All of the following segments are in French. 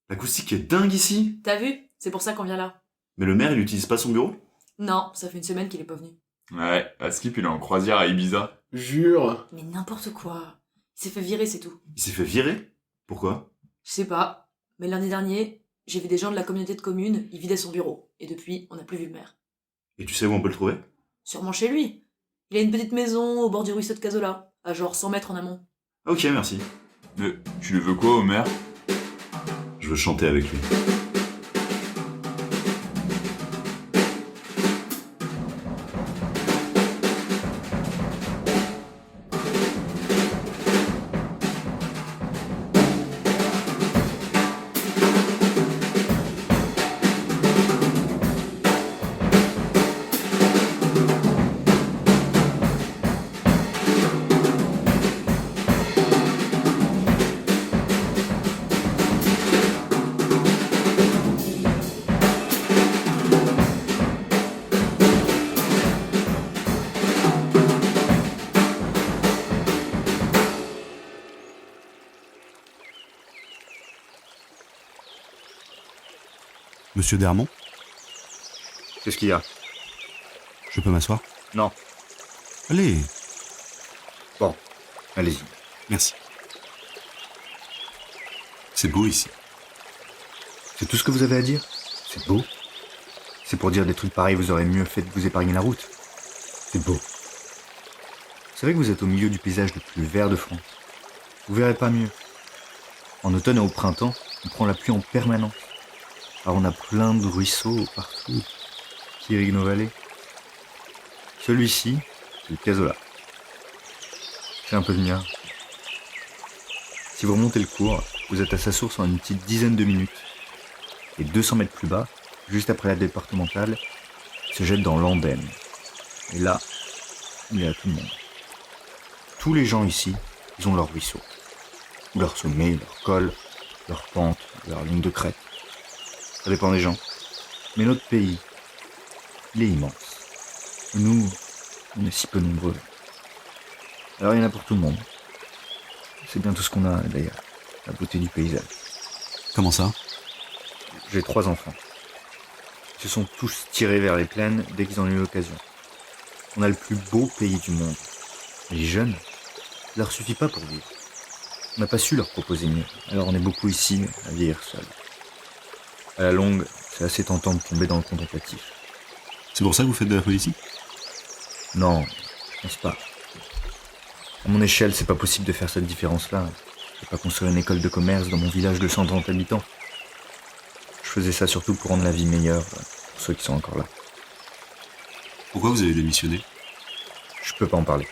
L'acoustique est dingue ici. T'as vu? C'est pour ça qu'on vient là. Mais le maire, il utilise pas son bureau? Non, ça fait une semaine qu'il est pas venu. Ouais, Askip il est en croisière à Ibiza. Jure. Mais n'importe quoi. Il s'est fait virer, c'est tout. Il s'est fait virer? Pourquoi? Je sais pas. Mais lundi dernier, j'ai vu des gens de la communauté de communes, ils vidaient son bureau. Et depuis, on n'a plus vu le maire. Et tu sais où on peut le trouver? Sûrement chez lui. Il a une petite maison au bord du ruisseau de Cazola, à genre 100 mètres en amont. Ok, merci. Mais tu le veux quoi, Homer? Je veux chanter avec lui. Monsieur Dermont, Qu'est-ce qu'il y a? je peux m'asseoir? Non. Allez, Allez-y. merci. C'est beau ici. C'est tout ce que vous avez à dire? C'est beau. C'est pour dire des trucs pareils, vous aurez mieux fait de vous épargner la route. C'est beau. Vous savez que vous êtes au milieu du paysage le plus vert de France. Vous verrez pas mieux. En automne et au printemps, on prend la pluie en permanence. Alors on a plein de ruisseaux partout qui irriguent nos vallées. Celui-ci, c'est le Cazola. C'est un peu le mien. Si vous remontez le cours, vous êtes à sa source en une petite dizaine de minutes. Et 200 mètres plus bas, juste après la départementale, il se jette dans l'Andenne. Et là, il y a tout le monde. Tous les gens ici, ils ont leur ruisseau. Ou leur sommet, leur col, leur pente, leur ligne de crête. Ça dépend des gens. Mais notre pays, il est immense. Et nous, on est si peu nombreux. Alors il y en a pour tout le monde. C'est bien tout ce qu'on a d'ailleurs, la beauté du paysage. Comment ça? J'ai 3 enfants. Ils se sont tous tirés vers les plaines dès qu'ils en ont eu l'occasion. On a le plus beau pays du monde. Les jeunes, ça leur suffit pas pour vivre. On n'a pas su leur proposer mieux, alors on est beaucoup ici à vieillir seuls. À la longue, c'est assez tentant de tomber dans le contemplatif. C'est pour ça que vous faites de la politique? Non, je pense pas. À mon échelle, c'est pas possible de faire cette différence-là. Je peux pas construire une école de commerce dans mon village de 130 habitants. Je faisais ça surtout pour rendre la vie meilleure pour ceux qui sont encore là. Pourquoi vous avez démissionné? Je peux pas en parler.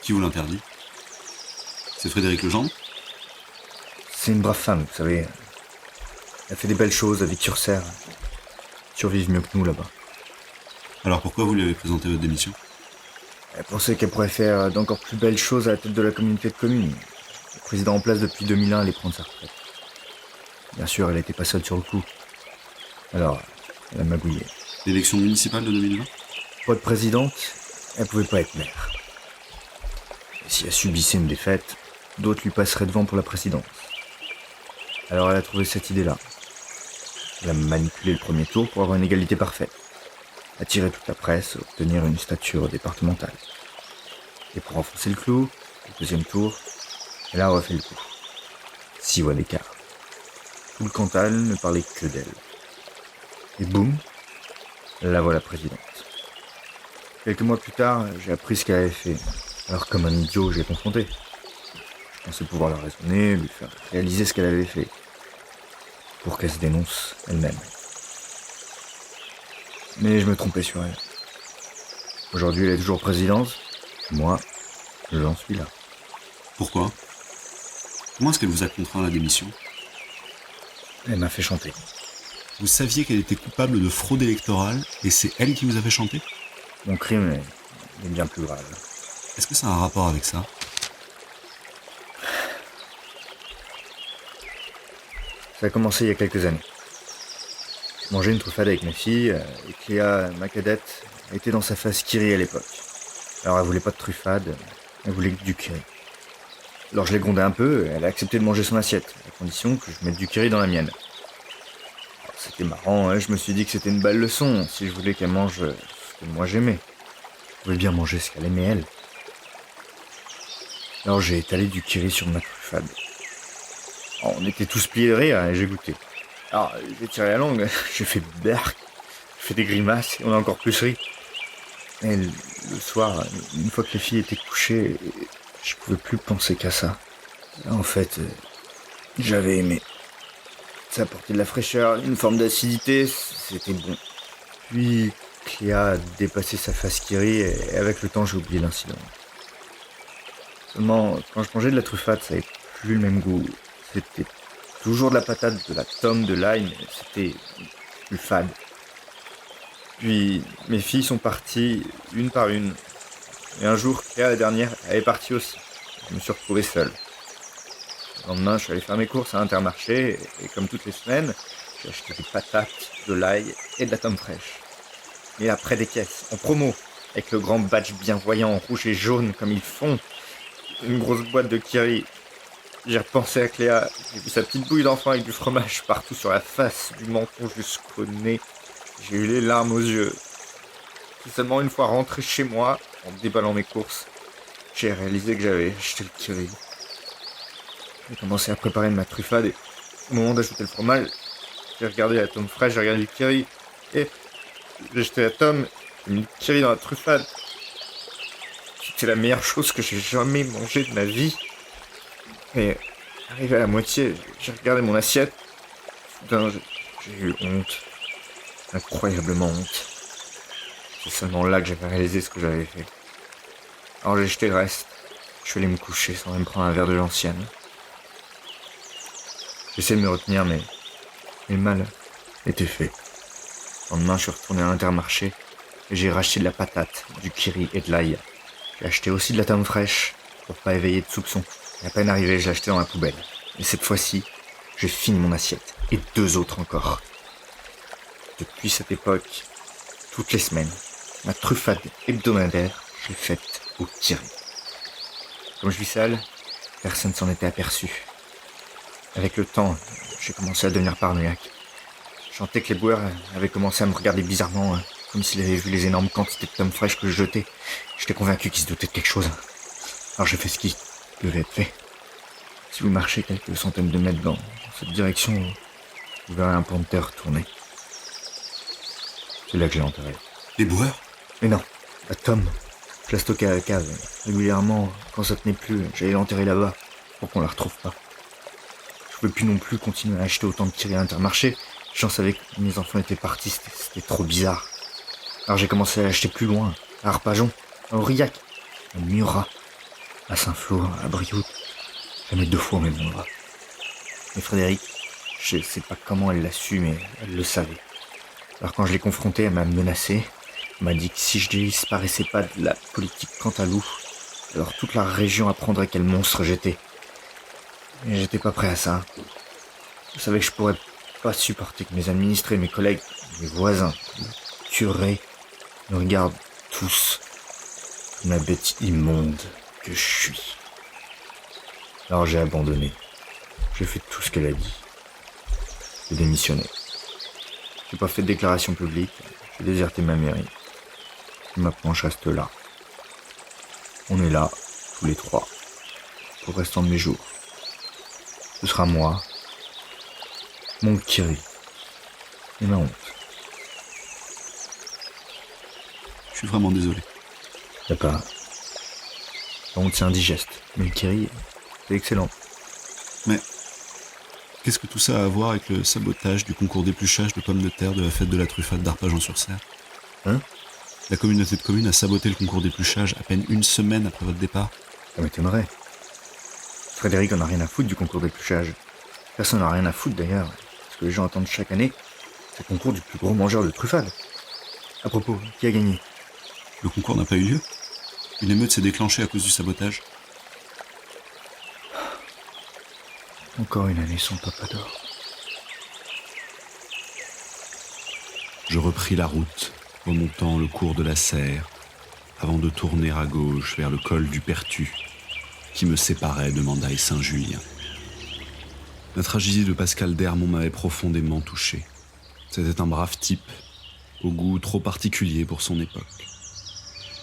Qui vous l'interdit? C'est Frédéric Legendre? C'est une brave femme, vous savez. Elle fait des belles choses avec Vic-sur-Serre. Survivent mieux que nous là-bas. Alors pourquoi vous lui avez présenté votre démission? Elle pensait qu'elle pourrait faire d'encore plus belles choses à la tête de la communauté de communes. Le président en place depuis 2001 allait prendre sa retraite. Bien sûr, elle n'était pas seule sur le coup. Alors, elle a magouillé. L'élection municipale de 2020? Pas de présidente, elle pouvait pas être maire. Et si elle subissait une défaite, d'autres lui passeraient devant pour la présidence. Alors elle a trouvé cette idée-là. Elle a manipulé le premier tour pour avoir une égalité parfaite. Attirer toute la presse, obtenir une stature départementale. Et pour enfoncer le clou, au deuxième tour, elle a refait le coup. 6 voix d'écart. Tout le Cantal ne parlait que d'elle. Et boum, la voilà présidente. Quelques mois plus tard, j'ai appris ce qu'elle avait fait. Alors comme un idiot, j'ai confronté. Je pensais pouvoir la raisonner, lui faire réaliser ce qu'elle avait fait. Pour qu'elle se dénonce elle-même. Mais je me trompais sur elle. Aujourd'hui, elle est toujours présidente. Moi, j'en suis là. Pourquoi? Comment est-ce qu'elle vous a contraint à la démission? Elle m'a fait chanter. Vous saviez qu'elle était coupable de fraude électorale et c'est elle qui vous a fait chanter? Mon crime est bien plus grave. Est-ce que ça a un rapport avec ça? Ça a commencé il y a quelques années. Je mangeais une truffade avec mes filles, et Cléa, ma cadette, était dans sa phase Kiri à l'époque. Alors elle voulait pas de truffade, elle voulait du Kiri. Alors je l'ai grondée un peu, et elle a accepté de manger son assiette, à condition que je mette du Kiri dans la mienne. c'était marrant, hein. Je me suis dit que c'était une belle leçon. Si je voulais qu'elle mange ce que moi j'aimais. Je pouvais bien manger ce qu'elle aimait, elle. Alors j'ai étalé du kiri sur ma truffade. Alors, on était tous pliés de rire et j'ai goûté. Alors, j'ai tiré la langue, j'ai fait berk, j'ai fait des grimaces et on a encore plus ri. Et le soir, une fois que les filles étaient couchées, je pouvais plus penser qu'à ça. En fait, j'avais aimé. Ça apportait de la fraîcheur, une forme d'acidité, c'était bon. Puis, Cléa a dépassé sa face kiri et avec le temps, j'ai oublié l'incident. Seulement, quand je mangeais de la truffade, ça n'avait plus le même goût. C'était toujours de la patate, de la tome, de l'ail, mais c'était plus fade. Puis, mes filles sont parties une par une. Et un jour, Cléa, la dernière, elle est partie aussi. Je me suis retrouvé seul. Le lendemain, je suis allé faire mes courses à Intermarché, et comme toutes les semaines, j'ai acheté des patates, de l'ail et de la tome fraîche. Et après des caisses, en promo, avec le grand badge bien voyant en rouge et jaune comme ils font, une grosse boîte de kiri. J'ai repensé à Cléa, j'ai vu sa petite bouille d'enfant avec du fromage partout sur la face, du menton jusqu'au nez. J'ai eu les larmes aux yeux. C'est seulement une fois rentré chez moi, en déballant mes courses, j'ai réalisé que j'avais acheté le kiri. J'ai commencé à préparer ma truffade et au moment d'ajouter le fromage, j'ai regardé la tome fraîche, j'ai regardé le kiri et j'ai jeté la tome, j'ai mis le kiri dans la truffade. C'était la meilleure chose que j'ai jamais mangée de ma vie. Et arrivé à la moitié, j'ai regardé mon assiette. Soudain, j'ai eu honte. Incroyablement honte. C'est seulement là que j'avais réalisé ce que j'avais fait. Alors j'ai jeté le reste. Je suis allé me coucher sans même prendre un verre de l'ancienne. J'essaie de me retenir, mais le mal était fait. Le lendemain, je suis retourné à l'Intermarché et j'ai racheté de la patate, du kiri et de l'ail. J'ai acheté aussi de la tome fraîche pour pas éveiller de soupçons. Et à peine arrivé, je l'ai acheté dans la poubelle. Et cette fois-ci, j'ai fini mon assiette. Et 2 autres encore. Depuis cette époque, toutes les semaines, ma truffade hebdomadaire, je l'ai faite au kiri. Comme je vis seul, personne s'en était aperçu. Avec le temps, j'ai commencé à devenir paranoïaque. Je sentais que les boueurs avaient commencé à me regarder bizarrement, comme s'ils avaient vu les énormes quantités de tomes fraîches que je jetais. J'étais convaincu qu'ils se doutaient de quelque chose. Alors j'ai fait ce qui devait être fait. Si vous marchez quelques centaines de mètres dans cette direction, vous verrez un panthère tourner. C'est là que je l'ai enterré. Les boueurs? Mais non, la tome. Je la stockais à la cave. Régulièrement, quand ça tenait plus, j'allais l'enterrer là-bas, pour qu'on la retrouve pas. Je pouvais plus non plus continuer à acheter autant de kiri à Intermarché. J'en savais que mes enfants étaient partis, c'était trop bizarre. Alors j'ai commencé à l'acheter plus loin, à Arpajon, à Aurillac, à Murat, à Saint-Flour, à Brioude. Jamais 2 fois au même endroit. Mais Frédéric, je sais pas comment elle l'a su, mais elle le savait. Alors quand je l'ai confrontée, elle m'a menacé. Elle m'a dit que si je disparaissais pas de la politique Cantalou, alors toute la région apprendrait quel monstre j'étais. Mais j'étais pas prêt à ça. Je savais que je pourrais pas supporter que mes administrés, mes collègues, mes voisins, le curé me regardent tous comme la bête immonde que je suis. Alors j'ai abandonné. J'ai fait tout ce qu'elle a dit. J'ai démissionné. J'ai pas fait de déclaration publique. J'ai déserté ma mairie. Et maintenant je reste là. On est là, tous les 3, pour le restant de mes jours. Ce sera moi, mon kiri et ma honte. Je suis vraiment désolé. Y'a pas. La honte c'est indigeste, mais le kiri, c'est excellent. Mais qu'est-ce que tout ça a à voir avec le sabotage du concours d'épluchage de pommes de terre de la fête de la truffade d'Arpajon-sur-Cère? Hein? La communauté de communes a saboté le concours d'épluchage à peine 1 semaine après votre départ. Ça m'étonnerait. Frédéric en a rien à foutre du concours d'épluchage. Personne n'en a rien à foutre d'ailleurs. Ce que les gens attendent chaque année, c'est le concours du plus gros mangeur de truffades. À propos, qui a gagné? Le concours n'a pas eu lieu. Une émeute s'est déclenchée à cause du sabotage. Encore une année sans papa d'or. Je repris la route, remontant le cours de la Serre, avant de tourner à gauche vers le col du Pertu, qui me séparait de Mandaille-Saint-Julien. La tragédie de Pascal d'Ermont m'avait profondément touché. C'était un brave type, au goût trop particulier pour son époque.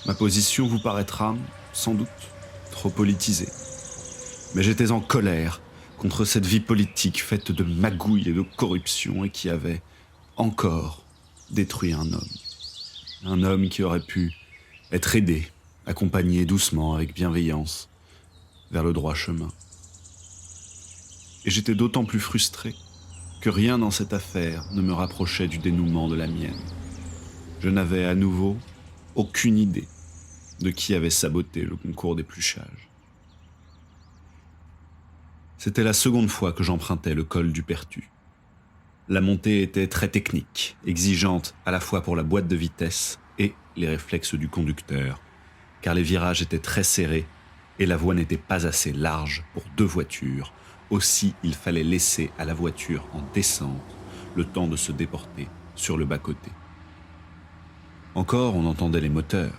Ma position vous paraîtra, sans doute, trop politisée. Mais j'étais en colère contre cette vie politique faite de magouilles et de corruption et qui avait encore détruit un homme. Un homme qui aurait pu être aidé, accompagné doucement, avec bienveillance, vers le droit chemin. Et j'étais d'autant plus frustré que rien dans cette affaire ne me rapprochait du dénouement de la mienne. Je n'avais à nouveau aucune idée de qui avait saboté le concours d'épluchage. C'était la seconde fois que j'empruntais le col du Pertu. La montée était très technique, exigeante à la fois pour la boîte de vitesse et les réflexes du conducteur, car les virages étaient très serrés et la voie n'était pas assez large pour 2 voitures. Aussi, il fallait laisser à la voiture en descente le temps de se déporter sur le bas-côté. Encore, on entendait les moteurs.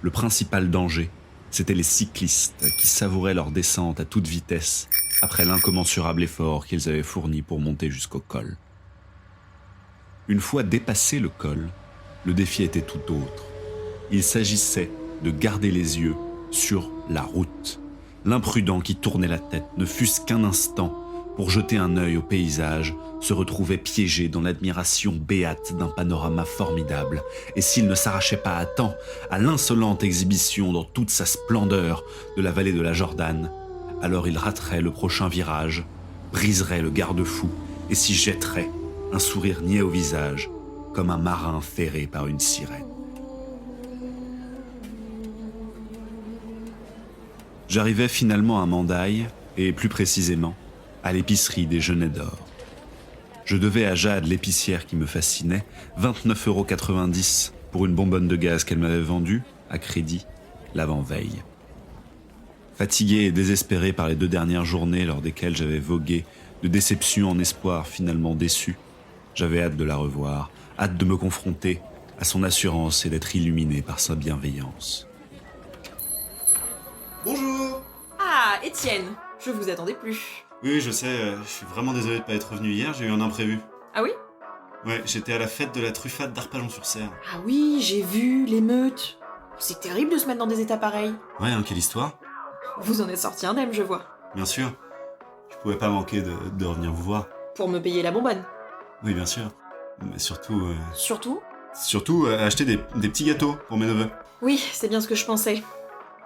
Le principal danger, c'étaient les cyclistes qui savouraient leur descente à toute vitesse après l'incommensurable effort qu'ils avaient fourni pour monter jusqu'au col. Une fois dépassé le col, le défi était tout autre. Il s'agissait de garder les yeux sur la route. L'imprudent qui tournait la tête, ne fût-ce qu'un instant, pour jeter un œil au paysage, se retrouvait piégé dans l'admiration béate d'un panorama formidable, et s'il ne s'arrachait pas à temps à l'insolente exhibition dans toute sa splendeur de la vallée de la Jordan, alors il raterait le prochain virage, briserait le garde-fou, et s'y jetterait, un sourire niais au visage, comme un marin ferré par une sirène. J'arrivais finalement à Mandaille, et plus précisément, à l'épicerie des Genêts d'Or. Je devais à Jade, l'épicière qui me fascinait, 29,90 € pour une bonbonne de gaz qu'elle m'avait vendue, à crédit, l'avant-veille. Fatigué et désespéré par les 2 dernières journées lors desquelles j'avais vogué de déception en espoir finalement déçu, j'avais hâte de la revoir, hâte de me confronter à son assurance et d'être illuminé par sa bienveillance. Bonjour. Ah, Étienne, je vous attendais plus. Oui, je sais, je suis vraiment désolé de pas être revenu hier, j'ai eu un imprévu. Ah oui? Ouais, j'étais à la fête de la truffade d'Arpajon-sur-Cère. Ah oui, j'ai vu, l'émeute. C'est terrible de se mettre dans des états pareils. Ouais, hein, quelle histoire. Vous en êtes sorti indemne, je vois. Bien sûr. Je pouvais pas manquer de revenir vous voir. Pour me payer la bonbonne. Oui, bien sûr. Mais surtout... Surtout? Acheter des petits gâteaux pour mes neveux. Oui, c'est bien ce que je pensais.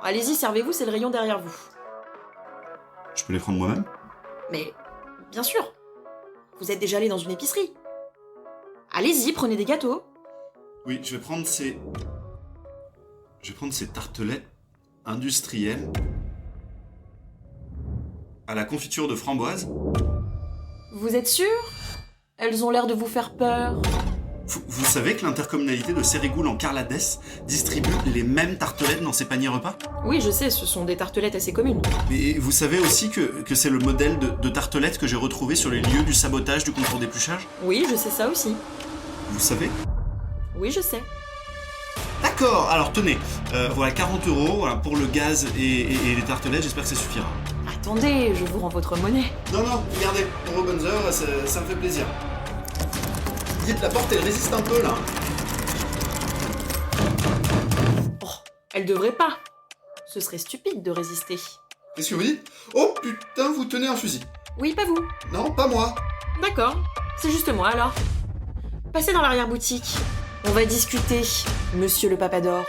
Allez-y, servez-vous, c'est le rayon derrière vous. Je peux les prendre moi-même? Mais, bien sûr. Vous êtes déjà allé dans une épicerie. Allez-y, prenez des gâteaux. Oui, je vais prendre ces tartelettes industrielles à la confiture de framboise. Vous êtes sûr? Elles ont l'air de vous faire peur. Vous savez que l'intercommunalité de Sérigoul en Carlades distribue les mêmes tartelettes dans ses paniers repas? Oui, je sais, ce sont des tartelettes assez communes. Et vous savez aussi que c'est le modèle de tartelettes que j'ai retrouvé sur les lieux du sabotage du concours d'épluchage? Oui, je sais ça aussi. Vous savez? Oui, je sais. D'accord, alors tenez, voilà 40 € voilà, pour le gaz et les tartelettes, j'espère que ça suffira. Attendez, je vous rends votre monnaie. Non, regardez, pour vos bonnes heures, ça me fait plaisir. Dites, la porte, elle résiste un peu, là. Oh, elle devrait pas. Ce serait stupide de résister. Qu'est-ce que vous dites? Oh putain, vous tenez un fusil. Oui, pas vous. Non, pas moi. D'accord, c'est juste moi alors. Passez dans l'arrière-boutique. On va discuter, monsieur le Papa d'Or.